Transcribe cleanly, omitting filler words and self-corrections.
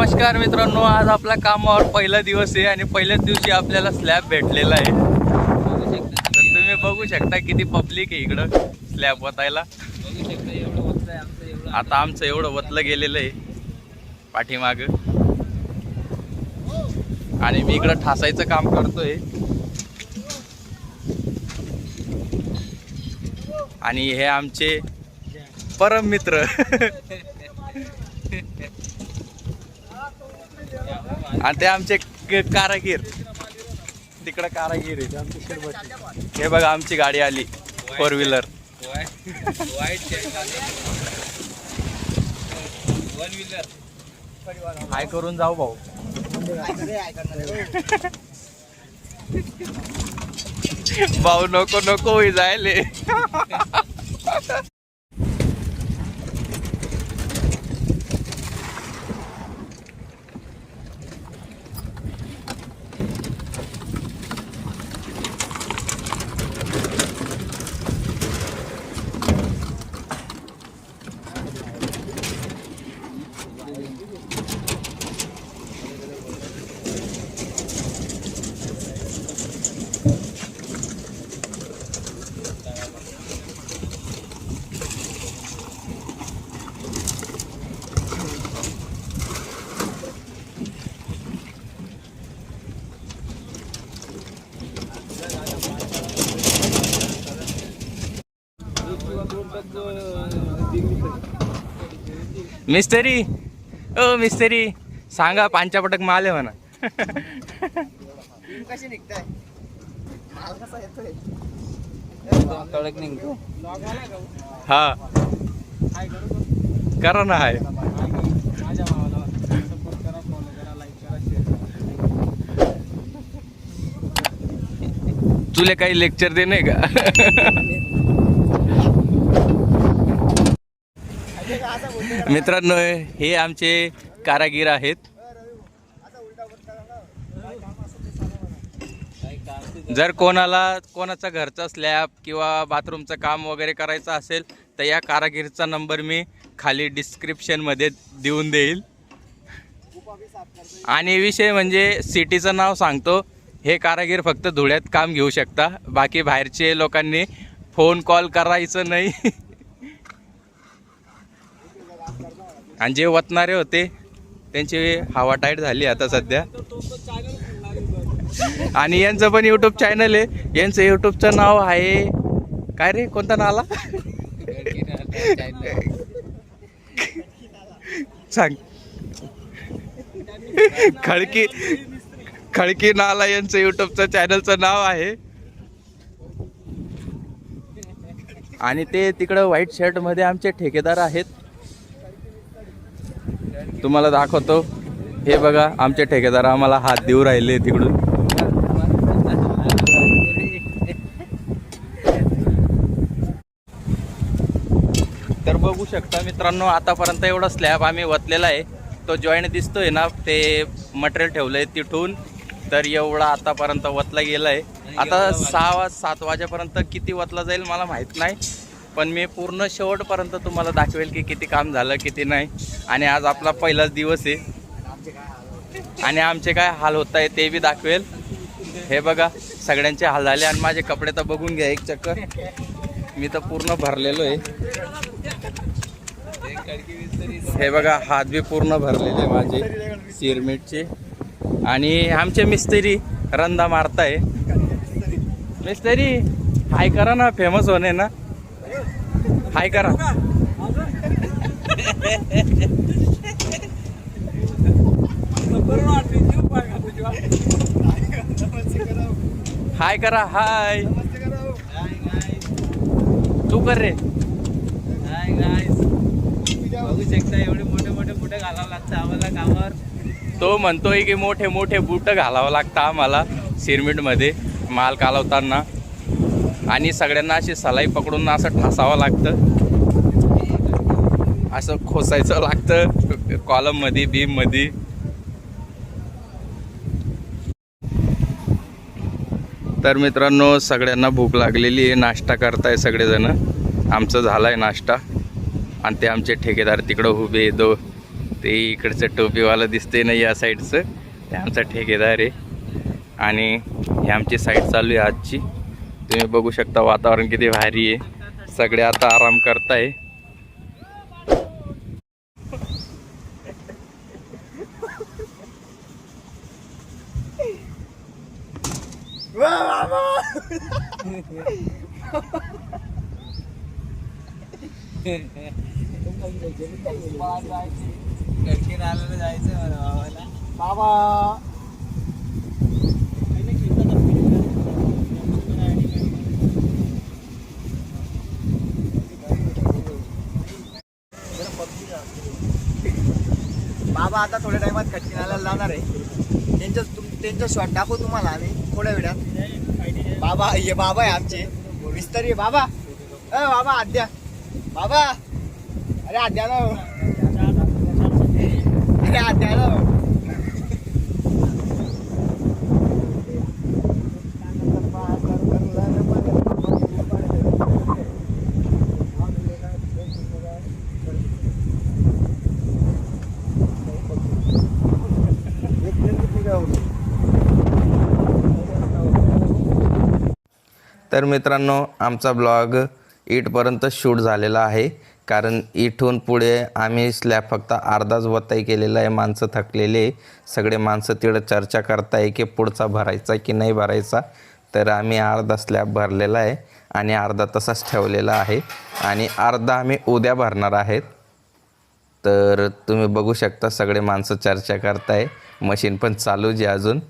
नमस्कार मित्रांनो, आज आपल्या कामावर पहिला दिवस आहे आणि पहिल्याच दिवशी आपल्याला स्लॅब भेटलेला आहे. तर तुम्ही बघू शकता किती पब्लिक आहे इकडं स्लॅब वतायला. आता आमचं एवढं वतलं गेलेलं आहे पाठीमाग आणि मी इकडं ठासायचं काम करतोय. आणि हे आमचे परम मित्र आणि ते आमचे कारागीर. तिकडं कारागीर आहे. हे बघा आमची गाडी आली 4 व्हीलर. काय करून जाऊ भाऊ. भाऊ नको नको जायले. मिस्त्री ओ मिस्त्री सांगा, पांचापटक माल आहे म्हणा. कशी निघताय माल कसा येतोय. कडक निघतो. हा करा ना. आहे तुला काही लेक्चर दे नाही का. मित्रांनो, हे आमचे कारागीर आहेत. जर कोणाचा घरचा स्लॅब किंवा बाथरूमचं काम वगैरे करायचं असेल तर या कारागीरचा नंबर मी खाली डिस्क्रिप्शनमध्ये देऊन देईल. आणि विषय म्हणजे सिटीचं नाव सांगतो, हे कारागीर फक्त धुळ्यात काम घेऊ शकता. बाकी बाहेरचे लोकांनी फोन कॉल करायचं नाही. आणि जे वतणारे होते त्यांची हवा टाईट झाली आता सध्या. आणि यांचं पण यूट्यूब चॅनल आहे. यांचं यूट्यूबचं नाव आहे काय रे, कोणता नाला सांग. खडकी नाला यांचं यूट्यूबचं चॅनलचं नाव आहे. आणि ते तिकडं व्हाईट शर्ट मध्ये आमचे ठेकेदार आहेत. तुम्हाला दाखवतो. हे बघा आमचे ठेकेदार आम्हाला हात देऊ राहिले तिकडून. तर बघू शकता मित्रांनो, आतापर्यंत एवढा स्लॅब आम्ही वतलेला आहे. तो जॉईंट दिसतोय ना, ते मटेरियल ठेवलंय तिथून. तर एवढा आतापर्यंत वतला गेला आहे. आता 6-7 वाजेपर्यंत किती वतला जाईल मला माहीत नाही, पण मी पूर्ण शेवटपर्यंत तुम्हाला दाखवेल की किती काम झालं किती नाही. आणि आज आपला पहिलाच दिवस आहे आणि आमचे काय हाल होत आहे ते बी दाखवेल. हे बघा सगळ्यांचे हाल झाले. आणि माझे कपडे तर बघून घ्या एक चक्कर. मी तर पूर्ण भरलेलो आहे. हे बघा हात बी पूर्ण भरलेले माझे सिरमिटचे. आणि आमचे मिस्त्री रंदा मारताय. मिस्त्री हाय करा ना, फेमस होणे ना. हाय करा. हाय करा. हाय तू कर रे. हाय गाईस, बघू शकता एवढे मोठे मोठे बुट घालावं लागतं आम्हाला कामावर. तो म्हणतोय की मोठे मोठे बूट घालावं लागतं आम्हाला सिरमिटमध्ये माल कालवताना. आणि सगळ्यांना अशी सलाई पकडून असं ठासावं लागतं, असं खोसायचं लागतं कॉलममध्ये बीममध्ये. तर मित्रांनो, सगळ्यांना भूक लागलेली आहे. नाश्ता करताय सगळेजण. आमचं झाला आहे नाश्ता. आणि ते आमचे ठेकेदार तिकडं उभे ते इकडचं टोपीवाला दिसते ना या साईडचं, ते आमचा ठेकेदार आहे. आणि ही आमची साईड चालू आहे आजची. तुम्ही बघू शकता वातावरण किती भारी आहे. सगळे आता आराम करताय. गडकी नाल्याला जायचं मला भावाला. बाबा बाबा आता थोड्या टाइमात खटकीनाला जाणार आहे. त्यांचा शॉट दाखवू तुम्हाला आम्ही थोड्या वेळात. बाबा ये बाबा आहे आमचे मिस्त्री बाबा. बाबा आद्या बाबा. अरे आद्या ना. अरे आद्या ना. तर मित्रांनो आमचा ब्लॉग इथपर्यंत शूट झालेला आहे. कारण इथून पुढे आम्ही स्लॅब फक्त अर्धाच वताई केलेला आहे. माणसं थकलेले, सगळे माणसं तिकडं चर्चा करताय की पुढचा भरायचा की नाही भरायचा. तर आम्ही अर्धा स्लॅब भरलेला आहे आणि अर्धा तसाच ठेवलेला आहे आणि अर्धा आम्ही उद्या भरणार आहेत. तर तुम्ही बघू शकता सगळे माणसं चर्चा करताय. मशीन पण चालूच आहे अजून.